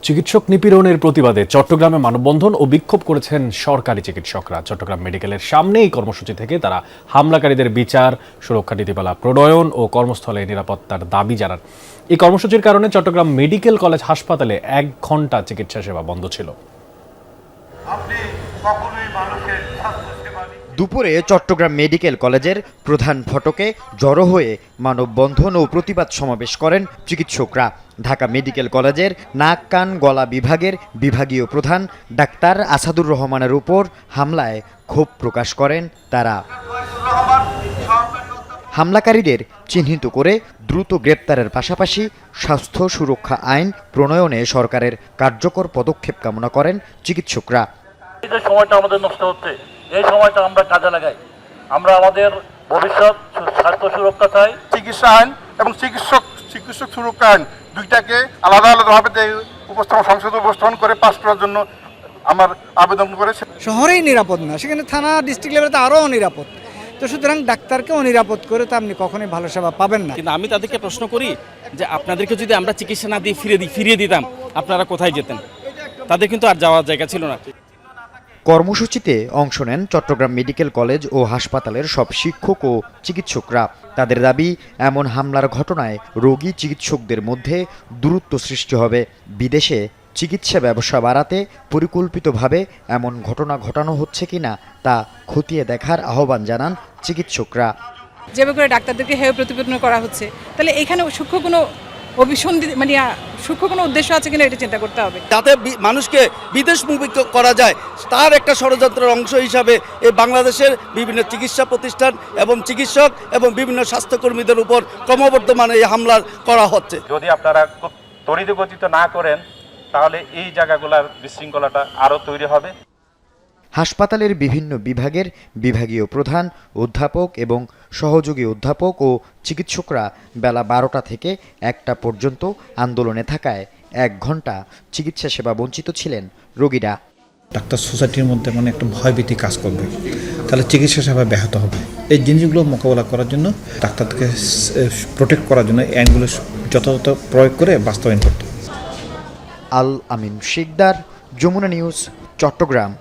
চিকিৎসক নিপীড়নের প্রতিবাদে চট্টগ্রামে মানববন্ধন ও বিক্ষোভ করেছেন সরকারি চিকিৎসকরা। চট্টগ্রাম মেডিকেলের সামনে এই কর্মসূচি থেকে তারা হামলাকারীদের বিচার, সুরক্ষা নীতিমালা প্রণয়ন ও কর্মস্থলে নিরাপত্তার দাবি জানান। এই কর্মসূচির কারণে চট্টগ্রাম মেডিকেল কলেজ হাসপাতালে 1 ঘণ্টা চিকিৎসা সেবা বন্ধ ছিল। দুপুরে চট্টগ্রাম মেডিকেল কলেজের প্রধান ফটকে জড়ো হয়ে মানববন্ধন ও প্রতিবাদ সমাবেশ করেন চিকিৎসকরা। ঢাকা মেডিকেল কলেজের নাক কান গলা বিভাগের বিভাগীয় প্রধান ডাক্তার আসাদুর রহমানের উপর হামলায় ক্ষোভ প্রকাশ করেন তারা। হামলাকারীদের চিহ্নিত করে দ্রুত গ্রেপ্তারের পাশাপাশি স্বাস্থ্য সুরক্ষা আইন প্রণয়নে সরকারের কার্যকর পদক্ষেপ কামনা করেন চিকিৎসকরা। এই যে সময়টা আমাদের নষ্ট হচ্ছে, এই সময়টা আমরা কাজে লাগাই। আমরা আমাদের ভবিষ্যৎ স্বাস্থ্য সুরক্ষা চাই। চিকিৎসা আইন এবং চিকিৎসক সুরক্ষা আইন দুইটাকে আলাদা আলাদাভাবে সংসদে উপস্থাপন করে পাস করার জন্য আমার আবেদন করেছে। শহরেই নিরাপদ না, সেখানে থানা ডিস্ট্রিক্ট লেভেলে তো আরও অনিরাপদ। তো সুতরাং ডাক্তারকে অনিরাপদ করে তো আপনি কখনোই ভালো সেবা পাবেন না। কিন্তু আমি তাদেরকে প্রশ্ন করি যে আপনাদেরকে যদি আমরা চিকিৎসা না দিয়ে ফিরিয়ে দিতাম, আপনারা কোথায় যেতেন? তাদের কিন্তু আর যাওয়ার জায়গা ছিল না। কর্মসূচিতে অংশ নেন চট্টগ্রাম মেডিকেল কলেজ ও হাসপাতালের সব শিক্ষক ও চিকিৎসকরা। তাদের দাবি, এমন হামলার ঘটনায় রোগী চিকিৎসকদের মধ্যে দূরত্ব সৃষ্টি হবে। বিদেশে চিকিৎসা ব্যবসা বাড়াতে পরিকল্পিতভাবে এমন ঘটনা ঘটানো হচ্ছে কিনা তা খতিয়ে দেখার আহ্বান জানান চিকিৎসকরা। যেভাবে করে ডাক্তারদেরকে হেয় প্রতিপন্ন করা হচ্ছে, তাহলে এখানে সূক্ষ্ম কোনো অভিসন্ধি সূক্ষ্ম কোনো উদ্দেশ্য আছে কিনা এটা চিন্তা করতে হবে। যাতে মানুষকে বিদেশমুখী করা যায়, তার একটা ষড়যন্ত্রের অংশ হিসাবে এই বাংলাদেশের বিভিন্ন চিকিৎসা প্রতিষ্ঠান এবং চিকিৎসক এবং বিভিন্ন স্বাস্থ্যকর্মীদের উপর ক্রমবর্ধমানে এই হামলা করা হচ্ছে। যদি আপনারা খুব ত্বরিতগতিত না করেন, তাহলে এই জায়গাগুলোর বিশৃঙ্খলাটা আরও তৈরি হবে। হাসপাতালের বিভিন্ন বিভাগের বিভাগীয় প্রধান, অধ্যাপক এবং সহযোগী অধ্যাপক ও চিকিৎসকরা বেলা 12টা থেকে 1টা পর্যন্ত আন্দোলনে থাকায় 1 ঘণ্টা চিকিৎসা সেবা বঞ্চিত ছিলেন রোগীরা। ডাক্তার সোসাইটির মধ্যে একটা ভয়ভীতি কাজ করবে, তাহলে চিকিৎসা সেবা ব্যাহত হবে। এই জিনিসগুলো মোকাবেলা করার জন্য, ডাক্তারকে প্রোটেক্ট করার জন্য আইনগুলো যথাযথ প্রয়োগ করে বাস্তবায়ন করতে। আল আমিন শিকদার, যমুনা নিউজ, চট্টগ্রাম।